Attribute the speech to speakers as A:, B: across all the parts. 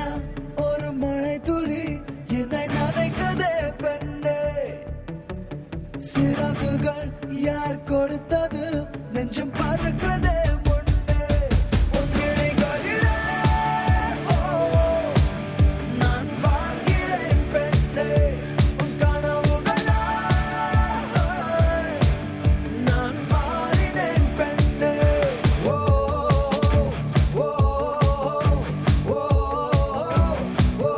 A: சில்லேனா ஒரு மழை துளி என்னை நனைக்கதே பெண்ணே. சிறகுகள் யார் கொடுத்தது நெஞ்சம் பறக்குதே முன்னே. உன் விழிகளிலே நான் வாழ்கிறேன் பெண்ணே. உன் கனவுகளாய் நான் மாறினேன் பெண்ணே. ஓ ஓ ஓ ஓ.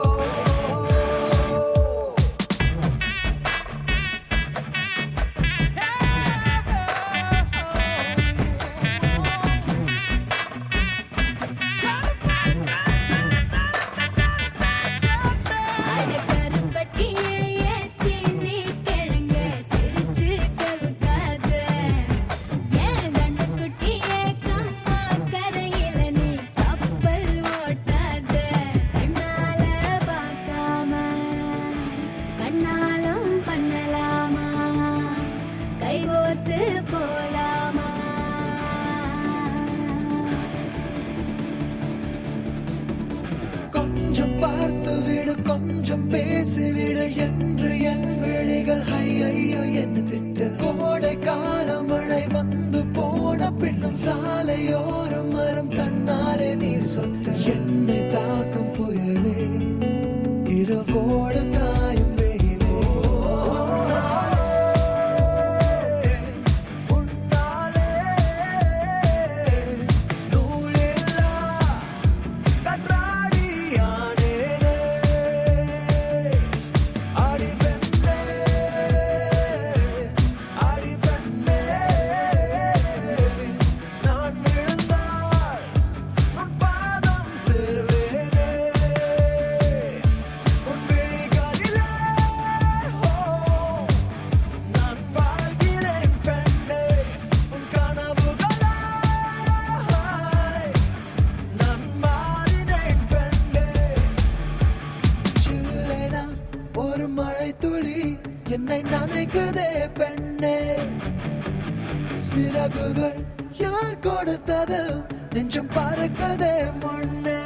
B: அட கருப்பட்டியே ஏச்சி நீ கிழங்க சிரிச்சு கவுக்காத. ஏன் கண்ணுக்குட்டியே கம்மா கரையில நீ கப்பல் ஓட்டாத. கண்ணால பார்க்காம கண்ணாலும் பண்ணலாமா, கைகோத்து போலாமா?
A: கொஞ்சம் பார்த்து விடு கொஞ்சம் பேசிவிடு என்று என் விழிகள் ஐயோ என்ன திட்டு. கோடை கால மழை வந்து போன பின்னும் சாலையோரம் மரம் தன்னாலே நீர் சொட்டு. என்னை தாக்கும் புயலே இரவோடு காயும் வெயிலே. உன்னாலே நூலில்லா கண்ணாடியானேனே. அடி பெண்ணே அடி பெண்ணே, நான் விழுந்தால் உன் பாதம் சேர்வேனே. உன் விழிகளிலே நான் வாழ்கிறேன் பெண்ணே. உன் கனவுகளாய் நான் மாறினேன் பெண்ணே. சில்லேனா ஒரு மழை துளி என்னை நனைக்குதே பெண்ணே. சிறகுகள் யார் கொடுத்தது நெஞ்சம் பறக்குதே முன்னே.